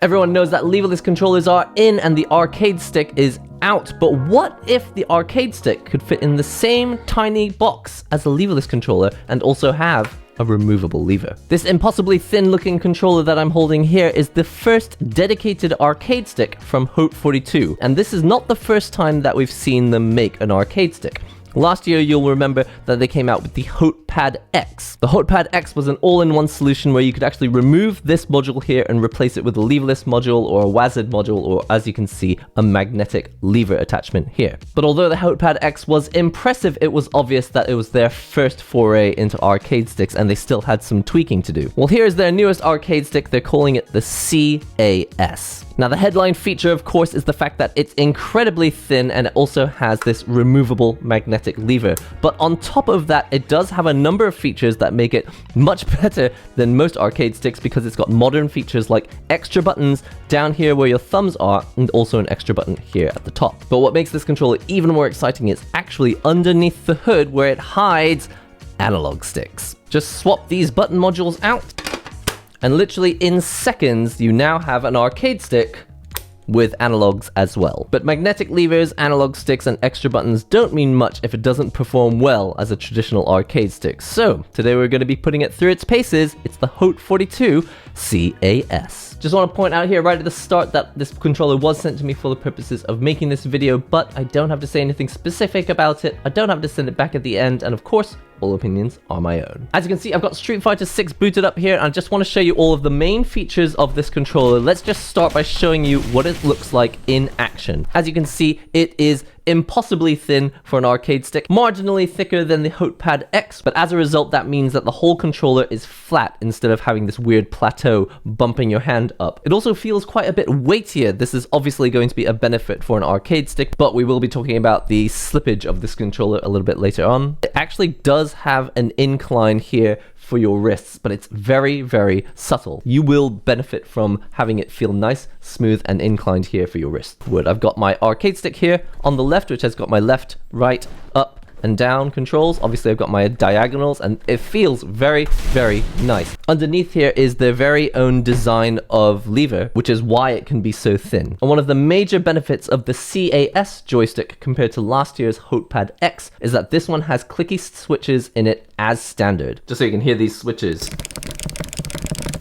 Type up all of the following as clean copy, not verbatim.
Everyone knows that leverless controllers are in and the arcade stick is out, but what if the arcade stick could fit in the same tiny box as a leverless controller and also have a removable lever? This impossibly thin looking controller that I'm holding here is the first dedicated arcade stick from Hot42, and this is not the first time that we've seen them make an arcade stick. Last year, you'll remember that they came out with the HotPad X. The HotPad X was an all-in-one solution where you could actually remove this module here and replace it with a leverless module or a WASD module, or as you can see, a magnetic lever attachment here. But although the HotPad X was impressive, it was obvious that it was their first foray into arcade sticks and they still had some tweaking to do. Well, here's their newest arcade stick. They're calling it the CAS. Now, the headline feature, of course, is the fact that it's incredibly thin and it also has this removable magnetic lever. But on top of that, it does have a number of features that make it much better than most arcade sticks because it's got modern features like extra buttons down here where your thumbs are and also an extra button here at the top. But what makes this controller even more exciting is actually underneath the hood where it hides analog sticks. Just swap these button modules out, and literally in seconds, you now have an arcade stick with analogs as well. But magnetic levers, analog sticks, and extra buttons don't mean much if it doesn't perform well as a traditional arcade stick. So today we're going to be putting it through its paces. It's the Hot42 CAS. Just want to point out here right at the start that this controller was sent to me for the purposes of making this video, but I don't have to say anything specific about it. I don't have to send it back at the end, and of course, all opinions are my own. As you can see, I've got Street Fighter 6 booted up here, and I just want to show you all of the main features of this controller. Let's just start by showing you what it looks like in action. As you can see, it is impossibly thin for an arcade stick, marginally thicker than the HotPad X, but as a result, that means that the whole controller is flat instead of having this weird plateau bumping your hand up. It also feels quite a bit weightier. This is obviously going to be a benefit for an arcade stick, but we will be talking about the slippage of this controller a little bit later on. It actually does have an incline here for your wrists, but it's very, very subtle. You will benefit from having it feel nice, smooth, and inclined here for your wrist. I've got my arcade stick here on the left, which has got my left, right, up, and down controls. Obviously, I've got my diagonals, and it feels very, very nice. Underneath here is their very own design of lever, which is why it can be so thin. And one of the major benefits of the CAS joystick compared to last year's HotPad X is that this one has clicky switches in it as standard. Just so you can hear these switches.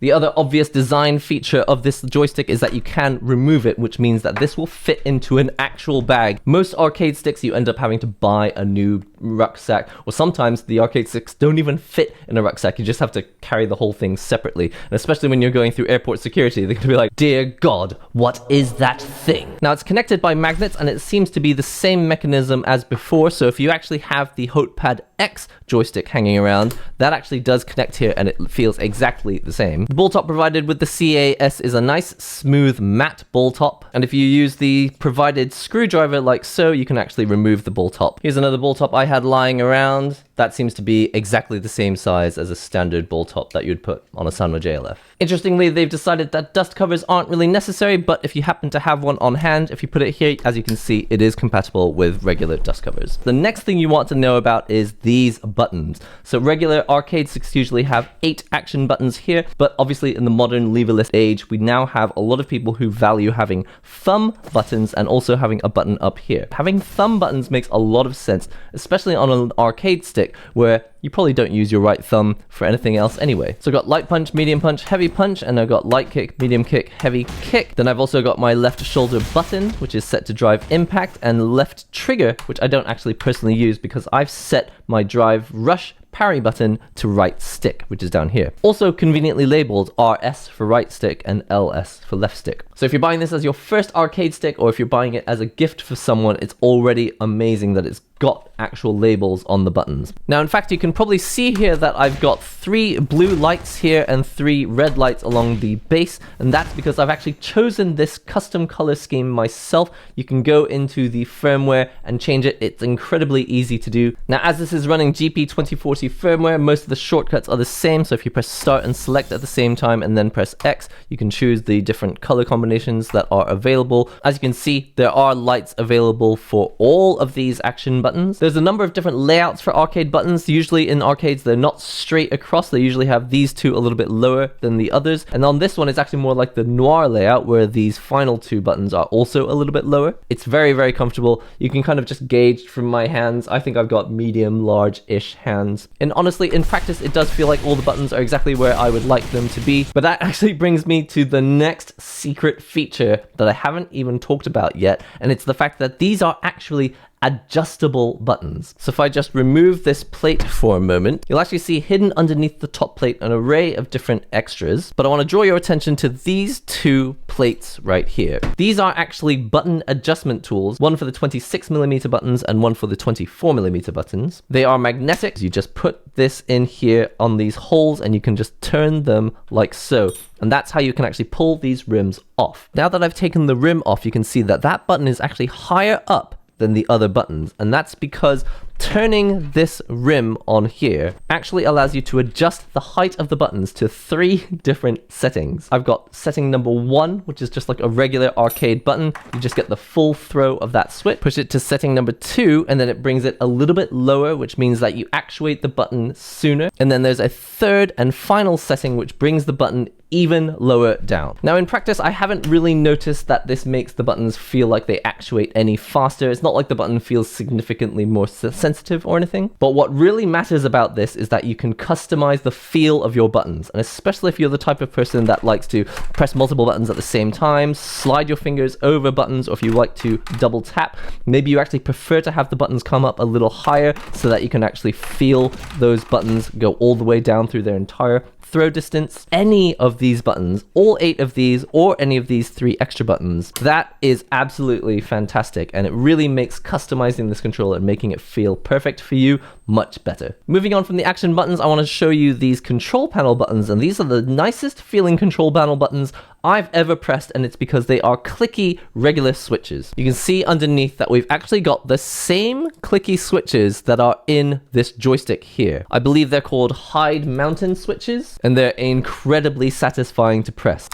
The other obvious design feature of this joystick is that you can remove it, which means that this will fit into an actual bag. Most arcade sticks, you end up having to buy a new rucksack, or sometimes the arcade sticks don't even fit in a rucksack. You just have to carry the whole thing separately. And especially when you're going through airport security, they're gonna be like, dear God, what is that thing? Now, it's connected by magnets, and it seems to be the same mechanism as before. So if you actually have the HotPad X joystick hanging around, that actually does connect here, and it feels exactly the same. The ball top provided with the CAS is a nice, smooth, matte ball top, and if you use the provided screwdriver like so, you can actually remove the ball top. Here's another ball top I had lying around. That seems to be exactly the same size as a standard ball top that you'd put on a Sanwa JLF. Interestingly, they've decided that dust covers aren't really necessary, but if you happen to have one on hand, if you put it here, as you can see, it is compatible with regular dust covers. The next thing you want to know about is these buttons. So regular arcade sticks usually have 8 action buttons here, but obviously in the modern leverless age, we now have a lot of people who value having thumb buttons and also having a button up here. Having thumb buttons makes a lot of sense, especially on an arcade stick where you probably don't use your right thumb for anything else anyway. So I've got light punch, medium punch, heavy punch, and I've got light kick, medium kick, heavy kick. Then I've also got my left shoulder button, which is set to drive impact, and left trigger, which I don't actually personally use because I've set my drive rush parry button to right stick, which is down here. Also conveniently labeled RS for right stick and LS for left stick. So if you're buying this as your first arcade stick, or if you're buying it as a gift for someone, it's already amazing that it's got actual labels on the buttons. Now, in fact, you can probably see here that I've got 3 blue lights here and 3 red lights along the base, and that's because I've actually chosen this custom color scheme myself. You can go into the firmware and change it. It's incredibly easy to do. Now, as this is running GP2040 firmware, most of the shortcuts are the same. So if you press start and select at the same time and then press X, you can choose the different color combinations that are available. As you can see, there are lights available for all of these action buttons. There's a number of different layouts for arcade buttons. Usually in arcades, they're not straight across. They usually have these two a little bit lower than the others. And on this one, it's actually more like the noir layout where these final two buttons are also a little bit lower. It's very, very comfortable. You can kind of just gauge from my hands. I think I've got medium, large-ish hands. And honestly, in practice, it does feel like all the buttons are exactly where I would like them to be. But that actually brings me to the next secret feature that I haven't even talked about yet. And it's the fact that these are actually adjustable buttons. So if I just remove this plate for a moment, you'll actually see hidden underneath the top plate an array of different extras. But I want to draw your attention to these two plates right here. These are actually button adjustment tools, one for the 26mm buttons and one for the 24mm buttons. They are magnetic. You just put this in here on these holes and you can just turn them like so. And that's how you can actually pull these rims off. Now that I've taken the rim off, you can see that that button is actually higher up than the other buttons, and that's because turning this rim on here actually allows you to adjust the height of the buttons to 3 different settings. I've got setting number 1, which is just like a regular arcade button. You just get the full throw of that switch. Push it to setting number 2, and then it brings it a little bit lower, which means that you actuate the button sooner. And then there's a third and final setting, which brings the button even lower down. Now in practice, I haven't really noticed that this makes the buttons feel like they actuate any faster. It's not like the button feels significantly more sensitive or anything. But what really matters about this is that you can customize the feel of your buttons. And especially if you're the type of person that likes to press multiple buttons at the same time, slide your fingers over buttons, or if you like to double tap, maybe you actually prefer to have the buttons come up a little higher so that you can actually feel those buttons go all the way down through their entire throw distance. Any of these buttons, all 8 of these, or any of these 3 extra buttons, that is absolutely fantastic, and it really makes customizing this controller and making it feel perfect for you much better. Moving on from the action buttons, I want to show you these control panel buttons, and these are the nicest feeling control panel buttons I've ever pressed, and it's because they are clicky regular switches. You can see underneath that we've actually got the same clicky switches that are in this joystick here. I believe they're called hide mountain switches, and they're incredibly satisfying to press.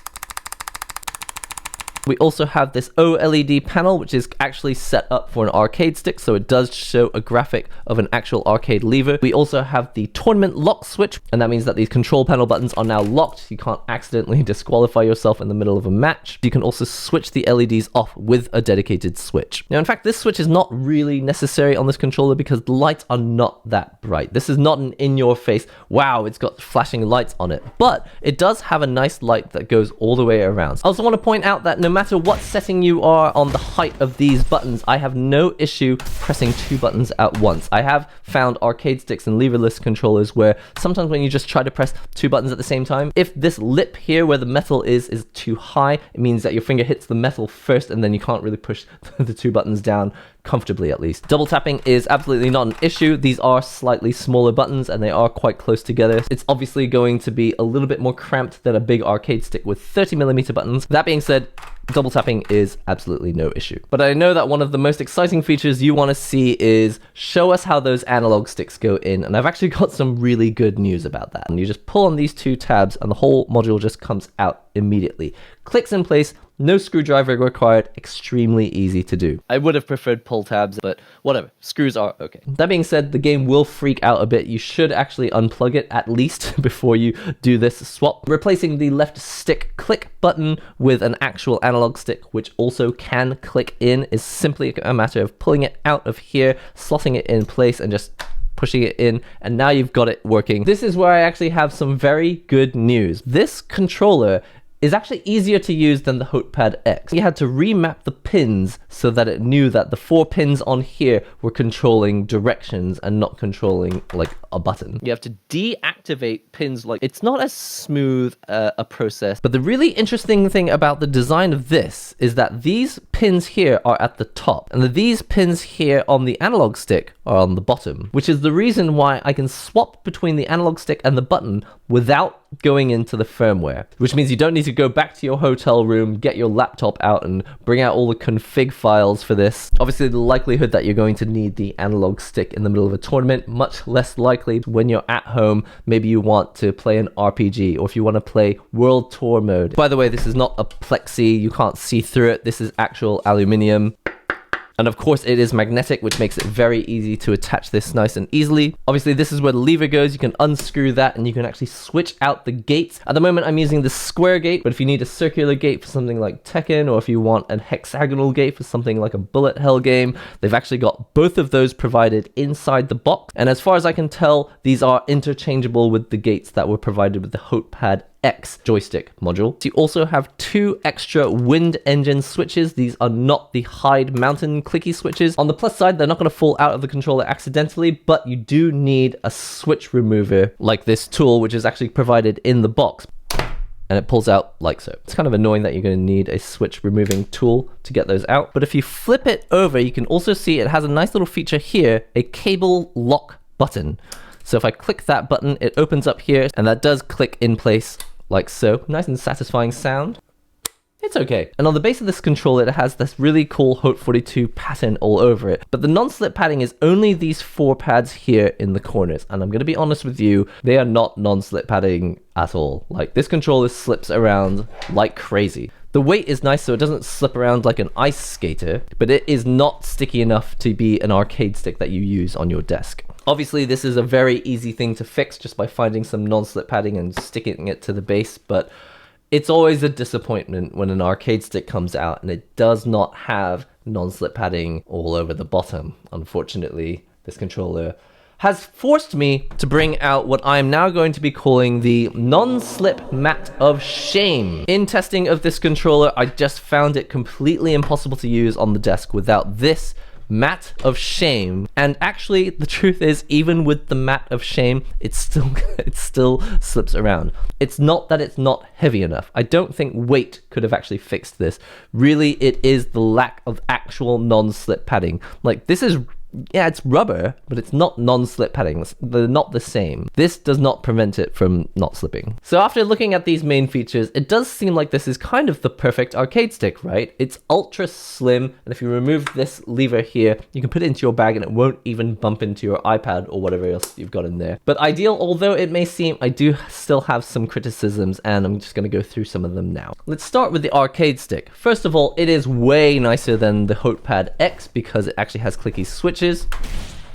We also have this OLED panel, which is actually set up for an arcade stick, so it does show a graphic of an actual arcade lever. We also have the tournament lock switch, and that means that these control panel buttons are now locked. You can't accidentally disqualify yourself in the middle of a match. You can also switch the LEDs off with a dedicated switch. Now, in fact, this switch is not really necessary on this controller because the lights are not that bright. This is not an in-your-face, wow, it's got flashing lights on it, but it does have a nice light that goes all the way around. I also want to point out that no matter what setting you are on the height of these buttons, I have no issue pressing 2 buttons at once. I have found arcade sticks and leverless controllers where sometimes when you just try to press 2 buttons at the same time, if this lip here where the metal is too high, it means that your finger hits the metal first and then you can't really push the 2 buttons down comfortably, at least. Double tapping is absolutely not an issue. These are slightly smaller buttons and they are quite close together. It's obviously going to be a little bit more cramped than a big arcade stick with 30mm buttons. That being said, double tapping is absolutely no issue. But I know that one of the most exciting features you want to see is show us how those analog sticks go in, and I've actually got some really good news about that. And you just pull on these 2 tabs and the whole module just comes out immediately. Clicks in place, no screwdriver required, extremely easy to do. I would have preferred pull tabs, but whatever, screws are okay. That being said, the game will freak out a bit. You should actually unplug it at least before you do this swap. Replacing the left stick click button with an actual analog stick, which also can click in, is simply a matter of pulling it out of here, slotting it in place, and just pushing it in, and now you've got it working. This is where I actually have some very good news. This controller is actually easier to use than the HotePad X. You had to remap the pins so that it knew that the 4 pins on here were controlling directions and not controlling like a button. You have to deactivate pins. Like, it's not as smooth a process. But the really interesting thing about the design of this is that these pins here are at the top and these pins here on the analog stick are on the bottom, which is the reason why I can swap between the analog stick and the button without going into the firmware, which means you don't need to go back to your hotel room, get your laptop out and bring out all the config files for this. Obviously, the likelihood that you're going to need the analog stick in the middle of a tournament, much less likely when you're at home. Maybe you want to play an RPG, or if you want to play World Tour mode. By the way, this is not a plexi, you can't see through it. This is actual aluminium. And of course it is magnetic, which makes it very easy to attach this nice and easily. Obviously this is where the lever goes. You can unscrew that and you can actually switch out the gates. At the moment I'm using the square gate, but if you need a circular gate for something like Tekken, or if you want a hexagonal gate for something like a bullet hell game, they've actually got both of those provided inside the box. And as far as I can tell, these are interchangeable with the gates that were provided with the HotePad X joystick module. So you also have 2 extra wind engine switches. These are not the hide mountain clicky switches. On the plus side, they're not going to fall out of the controller accidentally, but you do need a switch remover like this tool, which is actually provided in the box. And it pulls out like so. It's kind of annoying that you're going to need a switch removing tool to get those out. But if you flip it over, you can also see it has a nice little feature here, a cable lock button. So if I click that button, it opens up here, and that does click in place like so. Nice and satisfying sound. It's okay. And on the base of this controller, it has this really cool HOTE42 pattern all over it. But the non-slip padding is only these 4 pads here in the corners. And I'm going to be honest with you, they are not non-slip padding at all. Like, this controller slips around like crazy. The weight is nice, so it doesn't slip around like an ice skater, but it is not sticky enough to be an arcade stick that you use on your desk. Obviously, this is a very easy thing to fix just by finding some non-slip padding and sticking it to the base, but it's always a disappointment when an arcade stick comes out and it does not have non-slip padding all over the bottom. Unfortunately, this controller has forced me to bring out what I am now going to be calling the non-slip mat of shame. In testing of this controller, I just found it completely impossible to use on the desk without this mat of shame. And actually, the truth is, even with the mat of shame, it still slips around. It's not that it's not heavy enough. I don't think weight could have actually fixed this. Really, it is the lack of actual non-slip padding. Like, this is, yeah, it's rubber, but it's not non-slip padding. They're not the same. This does not prevent it from not slipping. So after looking at these main features, it does seem like this is kind of the perfect arcade stick, right? It's ultra slim, and if you remove this lever here, you can put it into your bag and it won't even bump into your iPad or whatever else you've got in there. But ideal, although it may seem, I do still have some criticisms, and I'm just going to go through some of them now. Let's start with the arcade stick. First of all, it is way nicer than the HotePad X because it actually has clicky switches.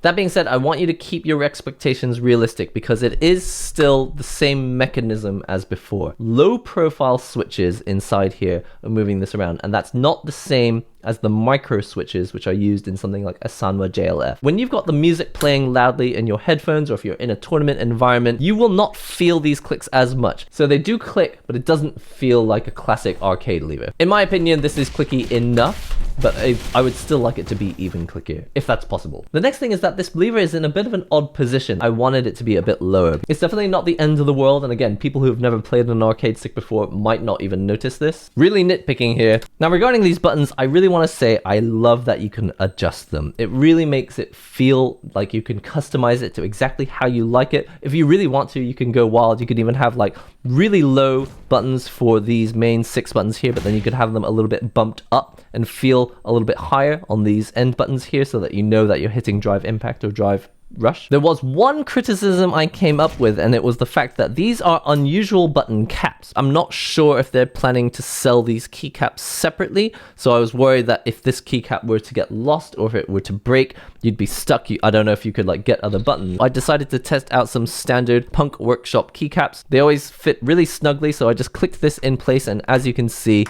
That being said, I want you to keep your expectations realistic because it is still the same mechanism as before. Low profile switches inside here are moving this around, and that's not the same as the micro switches which are used in something like a Sanwa JLF. When you've got the music playing loudly in your headphones, or if you're in a tournament environment, you will not feel these clicks as much. So they do click, but it doesn't feel like a classic arcade lever. In my opinion, this is clicky enough, but I would still like it to be even clickier, if that's possible. The next thing is that this lever is in a bit of an odd position. I wanted it to be a bit lower. It's definitely not the end of the world, and again, people who have never played an arcade stick before might not even notice this. Really nitpicking here. Now regarding these buttons, I really want to say I love that you can adjust them. It really makes it feel like you can customize it to exactly how you like it. If you really want to, you can go wild. You could even have like really low buttons for these main 6 buttons here, but then you could have them a little bit bumped up and feel a little bit higher on these end buttons here so that you know that you're hitting drive impact or drive rush. There was one criticism I came up with, and it was the fact that these are unusual button caps. I'm not sure if they're planning to sell these keycaps separately, so I was worried that if this keycap were to get lost or if it were to break, you'd be stuck. I don't know if you could like get other buttons. I decided to test out some standard Punk Workshop keycaps. They always fit really snugly, so I just clicked this in place, and as you can see,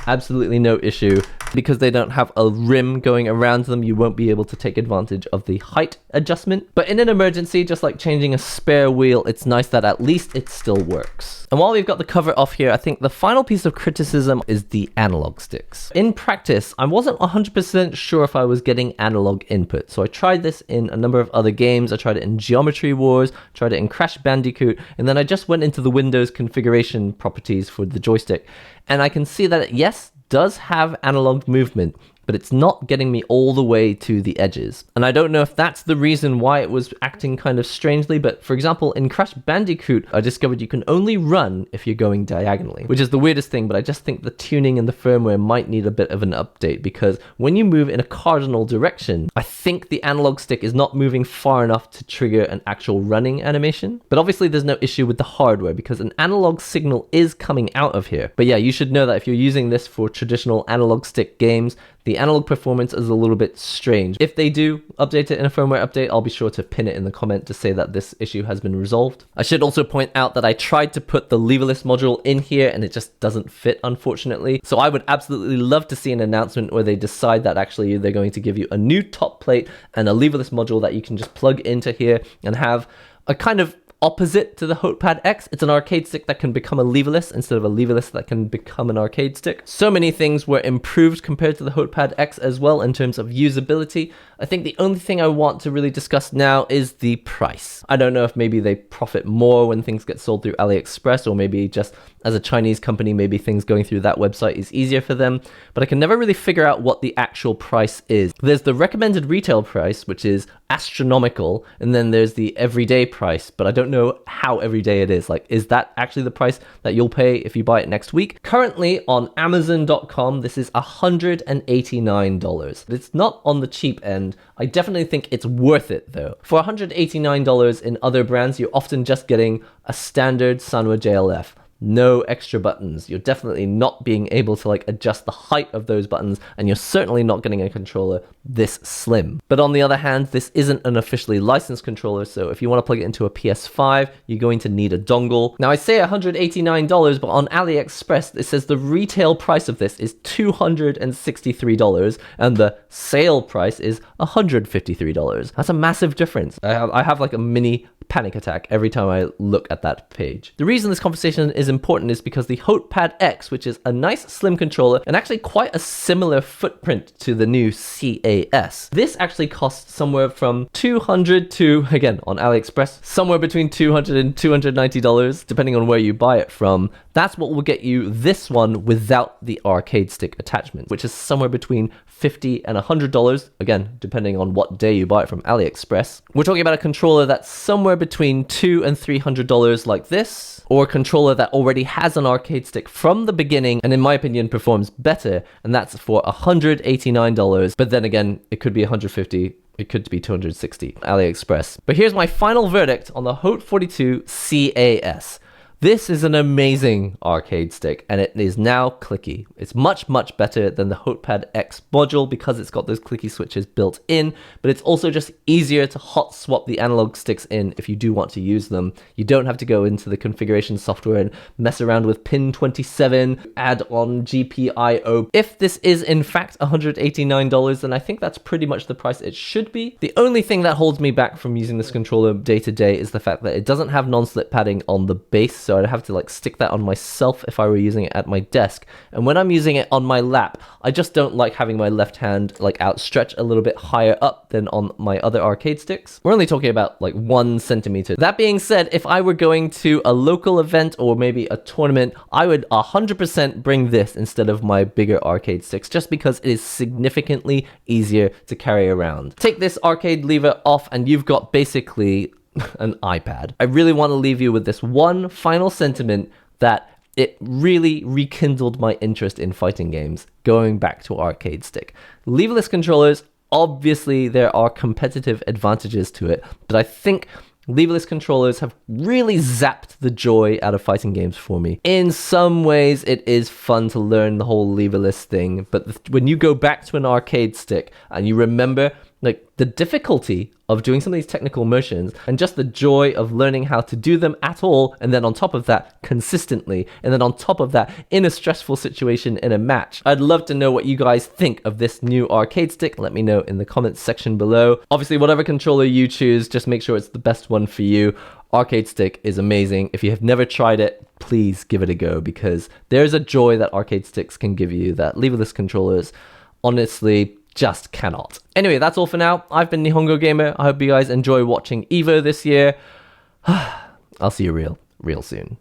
absolutely no issue. Because they don't have a rim going around them, you won't be able to take advantage of the height adjustment. But in an emergency, just like changing a spare wheel, it's nice that at least it still works. And while we've got the cover off here, I think the final piece of criticism is the analog sticks. In practice, I wasn't 100% sure if I was getting analog input. So I tried this in a number of other games. I tried it in Geometry Wars, tried it in Crash Bandicoot, and then I just went into the Windows configuration properties for the joystick. And I can see that it, yes, does have analog movement, but it's not getting me all the way to the edges. And I don't know if that's the reason why it was acting kind of strangely, but for example, in Crash Bandicoot, I discovered you can only run if you're going diagonally, which is the weirdest thing, but I just think the tuning and the firmware might need a bit of an update, because when you move in a cardinal direction, I think the analog stick is not moving far enough to trigger an actual running animation. But obviously there's no issue with the hardware, because an analog signal is coming out of here. But yeah, you should know that if you're using this for traditional analog stick games, the analog performance is a little bit strange. If they do update it in a firmware update, I'll be sure to pin it in the comment to say that this issue has been resolved. I should also point out that I tried to put the leverless module in here and it just doesn't fit, unfortunately. So I would absolutely love to see an announcement where they decide that actually they're going to give you a new top plate and a leverless module that you can just plug into here and have a kind of opposite to the HotePad X. It's an arcade stick that can become a leverless instead of a leverless that can become an arcade stick. So many things were improved compared to the HotePad X as well in terms of usability. I think the only thing I want to really discuss now is the price. I don't know if maybe they profit more when things get sold through AliExpress, or maybe just as a Chinese company, maybe things going through that website is easier for them, but I can never really figure out what the actual price is. There's the recommended retail price, which is astronomical, and then there's the everyday price, but I don't know how everyday it is. Like, is that actually the price that you'll pay if you buy it next week? Currently on Amazon.com, this is $189. It's not on the cheap end. I definitely think it's worth it though. For $189 in other brands, you're often just getting a standard Sanwa JLF. No extra buttons. You're definitely not being able to like adjust the height of those buttons, and you're certainly not getting a controller this slim. But on the other hand, this isn't an officially licensed controller, so if you want to plug it into a PS5, you're going to need a dongle. Now I say $189, but on AliExpress it says the retail price of this is $263 and the sale price is $153. That's a massive difference. I have like a mini panic attack every time I look at that page. The reason this conversation is important is because the HotePad X, which is a nice slim controller and actually quite a similar footprint to the new CAS, this actually costs somewhere from $200 to, again on AliExpress, somewhere between $200 and $290 depending on where you buy it from. That's what will get you this one without the arcade stick attachment, which is somewhere between $50 and $100, again depending on what day you buy it from AliExpress. We're talking about a controller that's somewhere between $200 and $300 like this, or a controller that already has an arcade stick from the beginning and in my opinion performs better, and that's for $189, but then again it could be $150, it could be $260 AliExpress. But here's my final verdict on the Hote 42 CAS. This is an amazing arcade stick, and it is now clicky. It's much, much better than the HotePad X module because it's got those clicky switches built in, but it's also just easier to hot swap the analog sticks in if you do want to use them. You don't have to go into the configuration software and mess around with pin 27, add on GPIO. If this is in fact $189, then I think that's pretty much the price it should be. The only thing that holds me back from using this controller day to day is the fact that it doesn't have non-slip padding on the base, so I'd have to like stick that on myself if I were using it at my desk. And when I'm using it on my lap, I just don't like having my left hand like outstretched a little bit higher up than on my other arcade sticks. We're only talking about like 1 centimeter. That being said, if I were going to a local event or maybe a tournament, I would 100% bring this instead of my bigger arcade sticks, just because it is significantly easier to carry around. Take this arcade lever off and you've got basically an iPad. I really want to leave you with this one final sentiment, that it really rekindled my interest in fighting games, going back to arcade stick. Leverless controllers, obviously there are competitive advantages to it, but I think leverless controllers have really zapped the joy out of fighting games for me. In some ways, it is fun to learn the whole leverless thing, but when you go back to an arcade stick and you remember like the difficulty of doing some of these technical motions and just the joy of learning how to do them at all, and then on top of that consistently, and then on top of that in a stressful situation in a match. I'd love to know what you guys think of this new arcade stick. Let me know in the comments section below. Obviously, whatever controller you choose, just make sure it's the best one for you. Arcade stick is amazing. If you have never tried it, please give it a go, because there's a joy that arcade sticks can give you that leverless controllers honestly just cannot. Anyway, that's all for now. I've been NihongoGamer. I hope you guys enjoy watching EVO this year. I'll see you real soon.